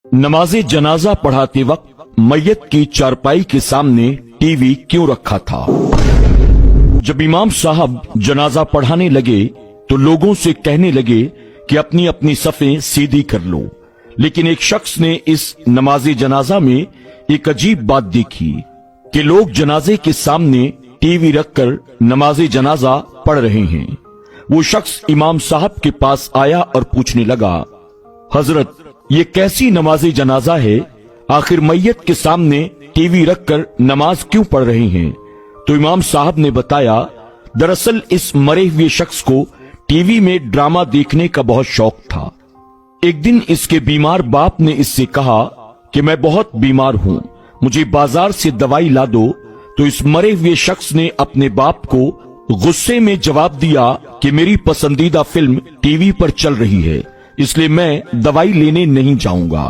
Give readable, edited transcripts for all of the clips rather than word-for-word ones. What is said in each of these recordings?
नमाज जनाजा पढ़ाते वक्त मैयत की चारपाई के सामने टीवी क्यों रखा था? जब इमाम साहब जनाजा पढ़ाने लगे तो लोगों से कहने लगे कि अपनी अपनी सफ़ें सीधी कर लो, लेकिन एक शख्स ने इस नमाज जनाजा में एक अजीब बात देखी कि लोग जनाजे के सामने टीवी रखकर नमाज जनाजा पढ़ रहे हैं। वो शख्स इमाम साहब के पास आया और पूछने लगा, हजरत, ये कैसी नमाज जनाजा है? आखिर मैयत के सामने टीवी रखकर नमाज क्यों पढ़ रहे हैं? तो इमाम साहब ने बताया, दरअसल इस मरे हुए शख्स को टीवी में ड्रामा देखने का बहुत शौक था। एक दिन इसके बीमार बाप ने इससे कहा कि मैं बहुत बीमार हूं, मुझे बाजार से दवाई ला दो। तो इस मरे हुए शख्स ने अपने बाप को गुस्से में जवाब दिया कि मेरी पसंदीदा फिल्म टीवी पर चल रही है, इसलिए मैं दवाई लेने नहीं जाऊंगा।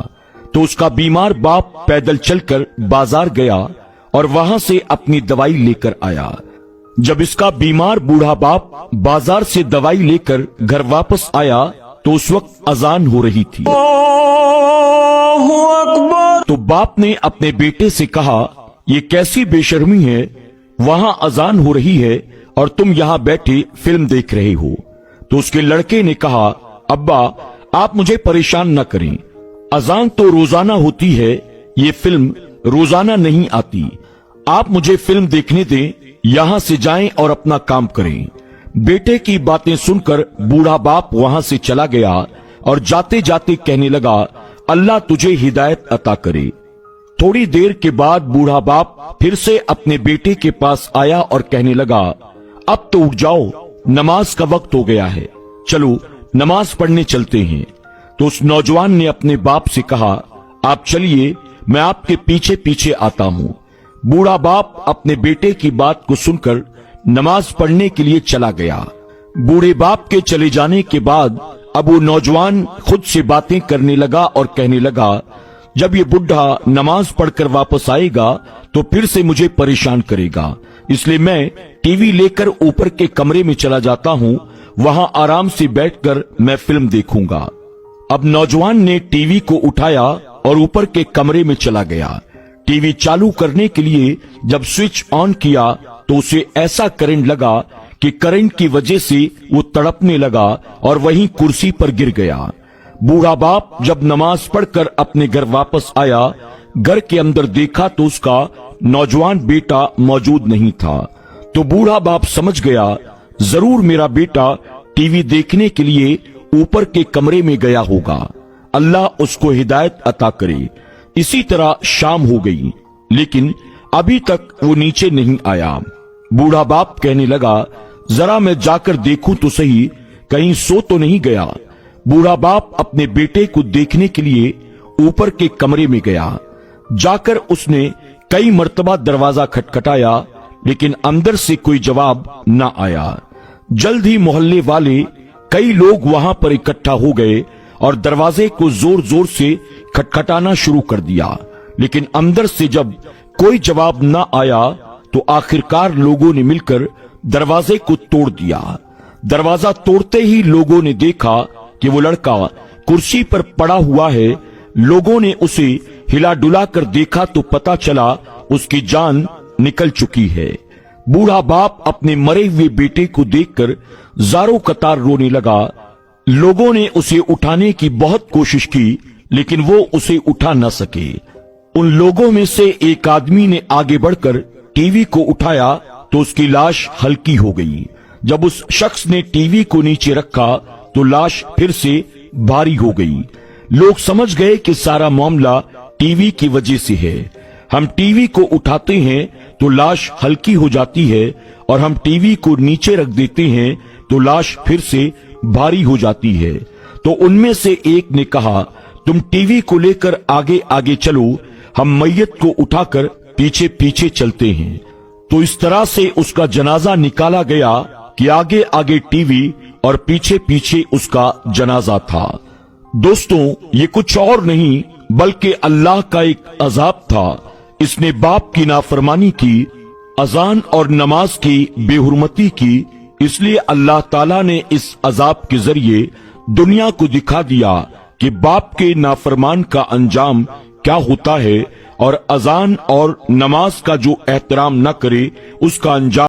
तो उसका बीमार बाप पैदल चलकर बाजार गया और वहां से अपनी दवाई लेकर आया। जब इसका बीमार बूढ़ा बाप बाजार से दवाई लेकर घर वापस आया तो उस वक्त अजान हो रही थी। तो बाप ने अपने बेटे से कहा, ये कैसी बेशर्मी है, वहां अजान हो रही है और तुम यहां बैठे फिल्म देख रहे हो। तो उसके लड़के ने कहा, अब्बा आप मुझे परेशान न करें, अजान तो रोजाना होती है, ये फिल्म रोजाना नहीं आती। आप मुझे फिल्म देखने दें, यहां से जाएं और अपना काम करें। बेटे की बातें सुनकर बूढ़ा बाप वहां से चला गया और जाते जाते कहने लगा, अल्लाह तुझे हिदायत अता करे। थोड़ी देर के बाद बूढ़ा बाप फिर से अपने बेटे के पास आया और कहने लगा, अब तो उठ जाओ, नमाज का वक्त हो गया है, चलो नमाज पढ़ने चलते हैं। तो उस नौजवान ने अपने बाप से कहा, आप चलिए, मैं आपके पीछे पीछे आता हूं। बूढ़ा बाप अपने बेटे की बात को सुनकर नमाज पढ़ने के लिए चला गया। बूढ़े बाप के चले जाने के बाद अब वो नौजवान खुद से बातें करने लगा और कहने लगा, जब ये बुढ़ा नमाज पढ़कर वापस आएगा तो फिर से मुझे परेशान करेगा, इसलिए मैं टीवी लेकर ऊपर के कमरे में चला जाता हूं, वहां आराम से बैठकर मैं फिल्म देखूंगा। अब नौजवान ने टीवी को उठाया और ऊपर के कमरे में चला गया। टीवी चालू करने के लिए जब स्विच ऑन किया तो उसे ऐसा करंट लगा कि करंट की वजह से वो तड़पने लगा और वहीं कुर्सी पर गिर गया। बूढ़ा बाप जब नमाज पढ़कर अपने घर वापस आया, घर के अंदर देखा तो उसका नौजवान बेटा मौजूद नहीं था। तो बूढ़ा बाप समझ गया, जरूर मेरा बेटा टीवी देखने के लिए ऊपर के कमरे में गया होगा, अल्लाह उसको हिदायत अता करे। इसी तरह शाम हो गई, लेकिन अभी तक वो नीचे नहीं आया। बूढ़ा बाप कहने लगा, जरा मैं जाकर देखूं तो सही, कहीं सो तो नहीं गया। बूढ़ा बाप अपने बेटे को देखने के लिए ऊपर के कमरे में गया। जाकर उसने कई मर्तबा दरवाजा खटखटाया, लेकिन अंदर से कोई जवाब न आया। जल्द ही मोहल्ले वाले कई लोग वहां पर इकट्ठा हो गए और दरवाजे को जोर जोर से खटखटाना शुरू कर दिया, लेकिन अंदर से जब कोई जवाब न आया तो आखिरकार लोगों ने मिलकर दरवाजे को तोड़ दिया। दरवाजा तोड़ते ही लोगों ने देखा कि वो लड़का कुर्सी पर पड़ा हुआ है। लोगों ने उसे हिला डुला कर देखा तो पता चला उसकी जान निकल चुकी है। बूढ़ा बाप अपने मरे हुए बेटे को देखकर जारो कतार रोने लगा। लोगों ने उसे उठाने की बहुत कोशिश की, लेकिन वो उसे उठा न सके। उन लोगों में से एक आदमी ने आगे बढ़कर टीवी को उठाया तो उसकी लाश हल्की हो गई। जब उस शख्स ने टीवी को नीचे रखा तो लाश फिर से भारी हो गई। लोग समझ गए कि सारा मामला टीवी की वजह से है। हम टीवी को उठाते हैं तो लाश हल्की हो जाती है और हम टीवी को नीचे रख देते हैं तो लाश फिर से भारी हो जाती है। तो उनमें से एक ने कहा, तुम टीवी को लेकर आगे आगे चलो, हम मैयत को उठाकर पीछे पीछे चलते हैं। तो इस तरह से उसका जनाजा निकाला गया कि आगे आगे टीवी और पीछे पीछे उसका जनाजा था। दोस्तों, ये कुछ और नहीं बल्कि अल्लाह का एक अजाब था। इसने बाप की नाफरमानी की, अजान और नमाज की बेहुरमती की, इसलिए अल्लाह ताला ने इस अजाब के जरिए दुनिया को दिखा दिया कि کہ باپ کے नाफरमान का अंजाम क्या होता है और अजान और नमाज का जो एहतराम न करे उसका अंजाम